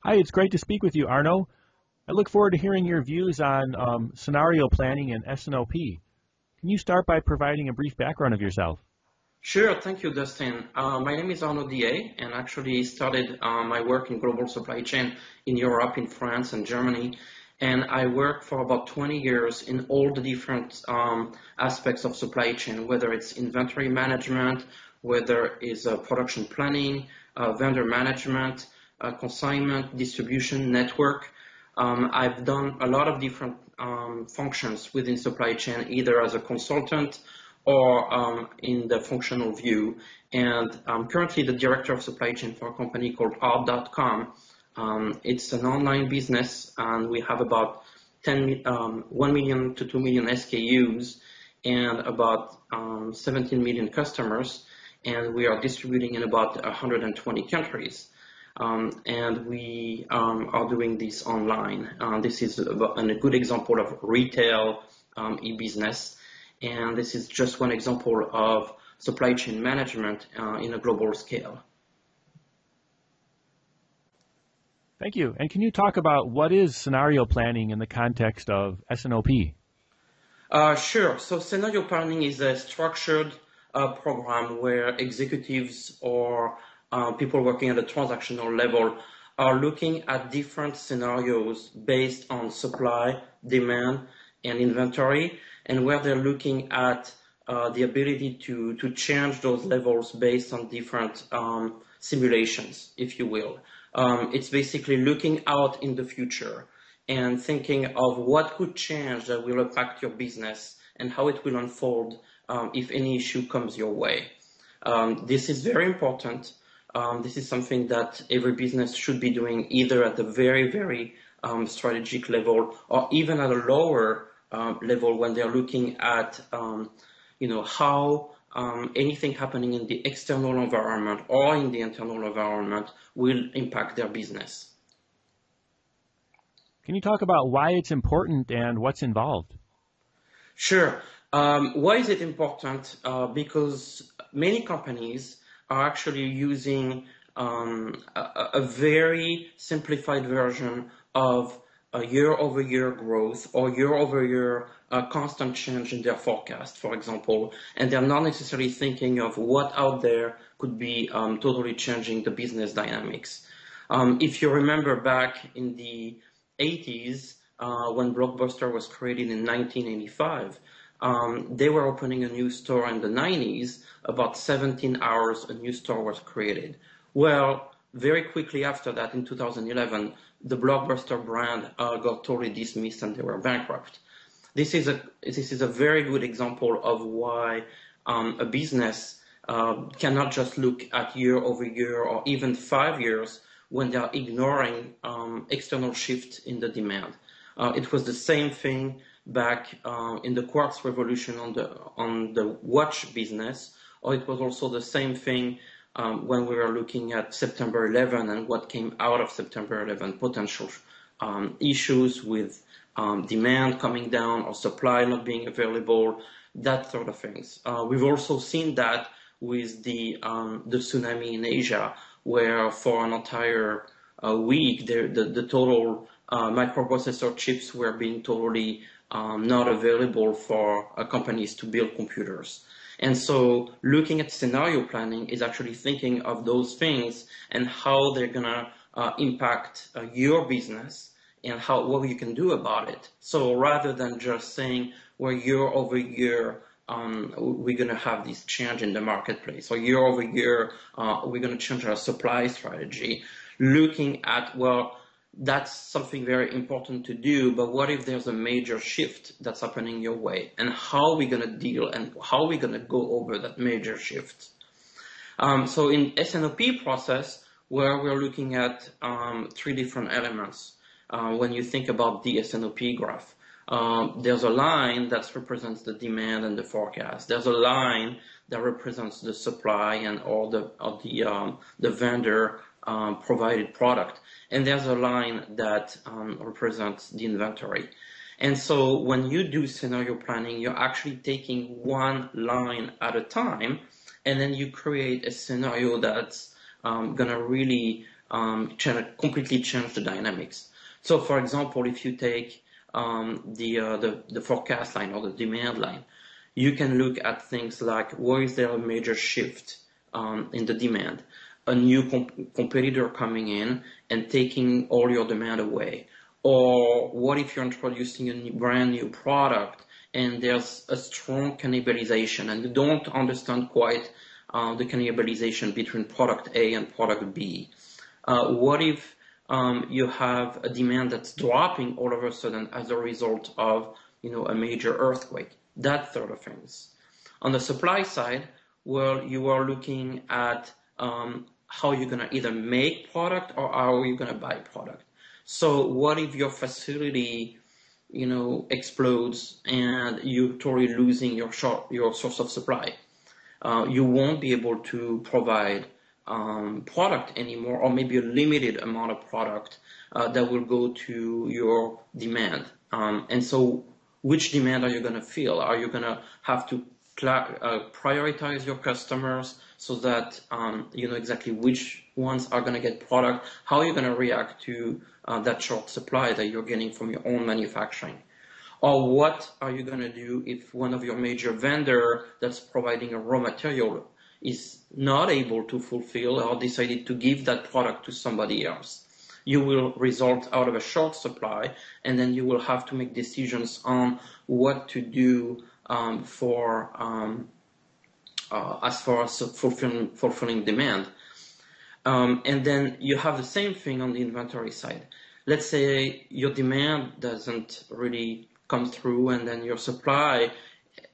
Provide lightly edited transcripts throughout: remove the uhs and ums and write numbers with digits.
Hi, it's great to speak with you, Arnaud. I look forward to hearing your views on scenario planning and S&OP. Can you start by providing a brief background of yourself? Sure, thank you, Dustin. My name is Arnaud Deshais, and actually started my work in global supply chain in Europe, in France and Germany. And I worked for about 20 years in all the different aspects of supply chain, whether it's inventory management, whether it's production planning, vendor management, consignment, distribution, network. I've done a lot of different functions within supply chain, either as a consultant or in the functional view. And I'm currently the director of supply chain for a company called Art.com. It's an online business, and we have about 1 million to 2 million SKUs and about 17 million customers, and we are distributing in about 120 countries. And we are doing this online. This is a good example of retail e-business, and this is just one example of supply chain management in a global scale. Thank you. And can you talk about what is scenario planning in the context of S&OP? Sure. So scenario planning is a structured program where executives or people working at a transactional level are looking at different scenarios based on supply, demand, and inventory, and where they're looking at the ability to change those levels based on different simulations, if you will. It's basically looking out in the future and thinking of what could change that will impact your business and how it will unfold if any issue comes your way. This is very important. This is something that every business should be doing, either at the very, very strategic level or even at a lower level when they're looking at how anything happening in the external environment or in the internal environment will impact their business. Can you talk about why it's important and what's involved? Sure. Why is it important? Because many companies are actually using a very simplified version of a year-over-year growth or year-over-year constant change in their forecast, for example, and they're not necessarily thinking of what out there could be totally changing the business dynamics. If you remember back in the 80s, when Blockbuster was created in 1985, they were opening a new store in the 90s. About 17 hours a new store was created. Well, very quickly after that, in 2011, the Blockbuster brand got totally dismissed and they were bankrupt. This is a very good example of why a business cannot just look at year over year or even 5 years when they are ignoring external shifts in the demand. It was the same thing back in the quartz revolution on the watch business, or it was also the same thing when we were looking at September 11 and what came out of September 11, potential issues with demand coming down or supply not being available, that sort of things. We've also seen that with the tsunami in Asia, where for an entire week, the total microprocessor chips were being totally not available for companies to build computers. And so looking at scenario planning is actually thinking of those things and how they're going to impact your business and what you can do about it. So rather than just saying, well, year over year, we're going to have this change in the marketplace, or year over year, we're going to change our supply strategy, looking at, well, that's something very important to do, but what if there's a major shift that's happening your way, and how are we going to deal and how are we going to go over that major shift? So in S&OP process, where we're looking at 3 different elements, when you think about the S&OP graph, there's a line that represents the demand and the forecast. There's a line that represents the supply and all the vendor provided product. And there's a line that represents the inventory. And so when you do scenario planning, you're actually taking one line at a time, and then you create a scenario that's going to really completely change the dynamics. So, for example, if you take the forecast line or the demand line, you can look at things like where is there a major shift in the demand, a new competitor coming in and taking all your demand away, or what if you're introducing a brand new product and there's a strong cannibalization and you don't understand quite the cannibalization between product A and product B. What if you have a demand that's dropping all of a sudden as a result of a major earthquake? That sort of things. On the supply side, well, you are looking at how you're going to either make product or how you're going to buy product. So what if your facility explodes and you're totally losing your source of supply? You won't be able to provide product anymore, or maybe a limited amount of product that will go to your demand. And so which demand are you going to fill? Are you going to have to prioritize your customers so that you know exactly which ones are going to get product? How are you going to react to that short supply that you're getting from your own manufacturing? Or what are you going to do if one of your major vendor that's providing a raw material is not able to fulfill or decided to give that product to somebody else? You will result out of a short supply, and then you will have to make decisions on what to do as far as fulfilling demand. And then you have the same thing on the inventory side. Let's say your demand doesn't really come through, and then your supply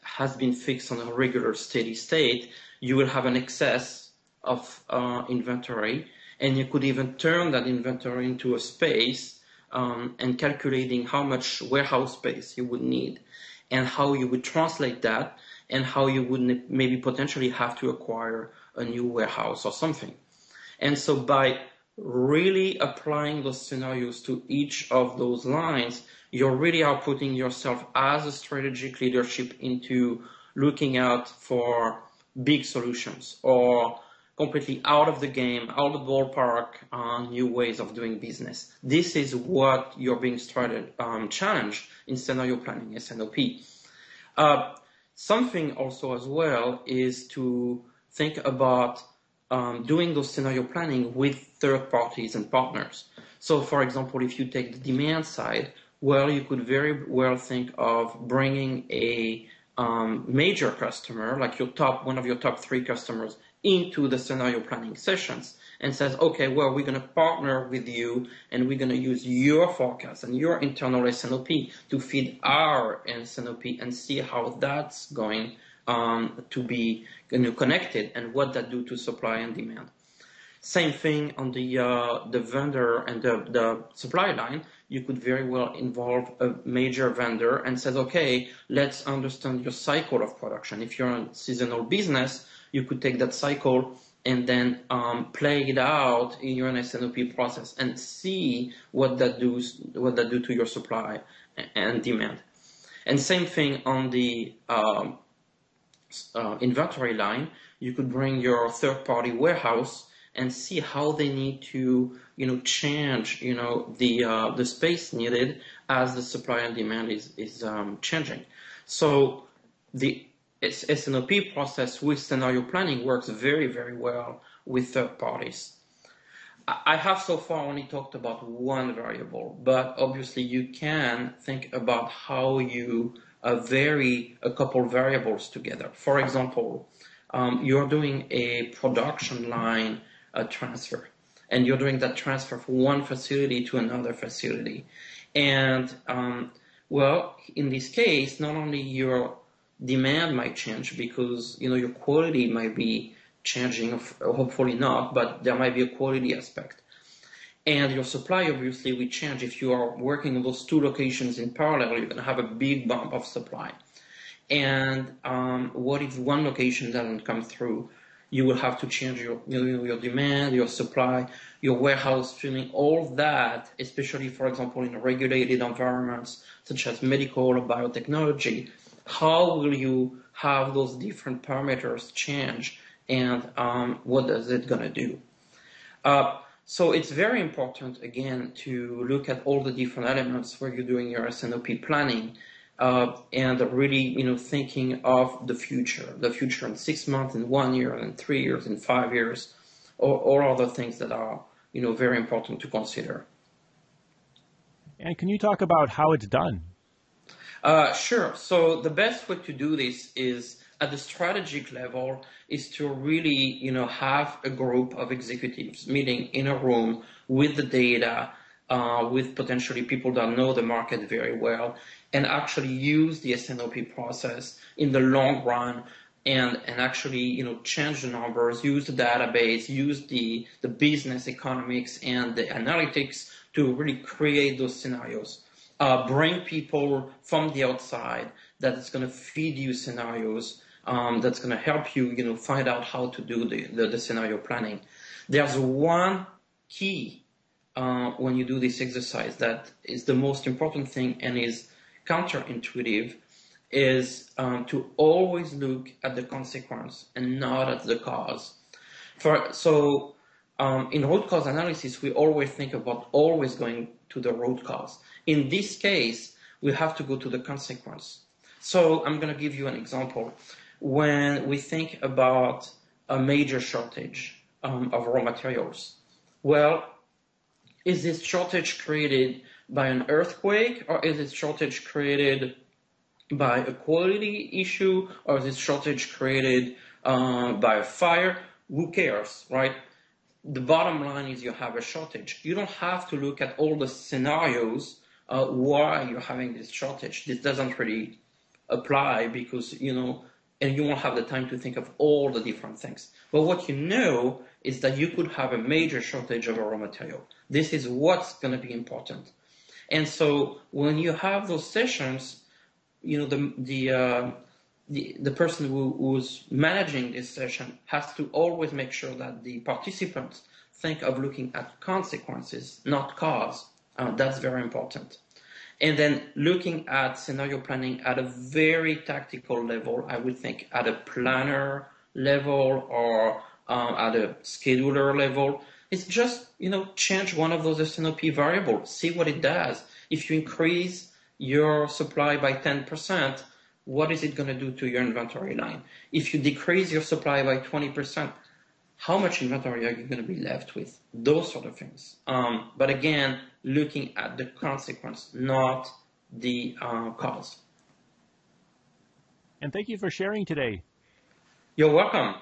has been fixed on a regular steady state. You will have an excess of inventory, and you could even turn that inventory into a space and calculating how much warehouse space you would need and how you would translate that and how you would maybe potentially have to acquire a new warehouse or something. And so by really applying those scenarios to each of those lines, you really are putting yourself as a strategic leadership into looking out for big solutions or completely out of the game, out of the ballpark, new ways of doing business. This is what you're being challenged in scenario planning, S&OP. Something also as well is to think about doing those scenario planning with third parties and partners. So for example, if you take the demand side, well, you could very well think of bringing a major customer, like one of your top 3 customers, into the scenario planning sessions and says, okay, well, we're going to partner with you and we're going to use your forecast and your internal S&OP to feed our S&OP and see how that's going to be connected and what that do to supply and demand. Same thing on the vendor and the supply line. You could very well involve a major vendor and says, okay, let's understand your cycle of production. If you're a seasonal business, you could take that cycle and then play it out in your S&OP process and see what that do to your supply and demand. And same thing on the inventory line. You could bring your third-party warehouse and see how they need to, change, the space needed as the supply and demand is changing. So the S&OP process with scenario planning works very, very well with third parties. I have so far only talked about one variable, but obviously you can think about how you vary a couple variables together. For example, you're doing a production line transfer, and you're doing that transfer from one facility to another facility. And well, in this case, not only your demand might change because your quality might be changing, hopefully not, but there might be a quality aspect. And your supply obviously will change. If you are working on those 2 locations in parallel, you're going to have a big bump of supply. And what if one location doesn't come through? You will have to change your demand, your supply, your warehouse filling, all that, especially, for example, in regulated environments such as medical or biotechnology. How will you have those different parameters change, and what is it going to do? So it's very important, again, to look at all the different elements where you're doing your S&OP planning, and really, thinking of the future in 6 months, in 1 year, in 3 years, in 5 years, or other things that are, very important to consider. And can you talk about how it's done? Sure. So the best way to do this is at the strategic level is to really, have a group of executives meeting in a room with the data, with potentially people that know the market very well, and actually use the S&OP process in the long run, and actually, change the numbers, use the database, use the business economics and the analytics to really create those scenarios. Bring people from the outside that is going to feed you scenarios, that's going to help you, find out how to do the scenario planning. There's one key when you do this exercise that is the most important thing and is counterintuitive, is to always look at the consequence and not at the cause. In root cause analysis, we always think about always going to the root cause. In this case, we have to go to the consequence. So I'm going to give you an example. When we think about a major shortage of raw materials, well, is this shortage created by an earthquake, or is this shortage created by a quality issue, or is this shortage created by a fire? Who cares, right? The bottom line is you have a shortage. You don't have to look at all the scenarios why you're having this shortage. This doesn't really apply because, and you won't have the time to think of all the different things. But what you know is that you could have a major shortage of a raw material. This is what's going to be important. And so when you have those sessions, the person who's managing this session has to always make sure that the participants think of looking at consequences, not cause. That's very important. And then looking at scenario planning at a very tactical level, I would think at a planner level or at a scheduler level, it's just, change one of those S&OP variables, see what it does. If you increase your supply by 10%, what is it going to do to your inventory line? If you decrease your supply by 20%, how much inventory are you going to be left with? Those sort of things. But again, looking at the consequence, not the cause. And thank you for sharing today. You're welcome.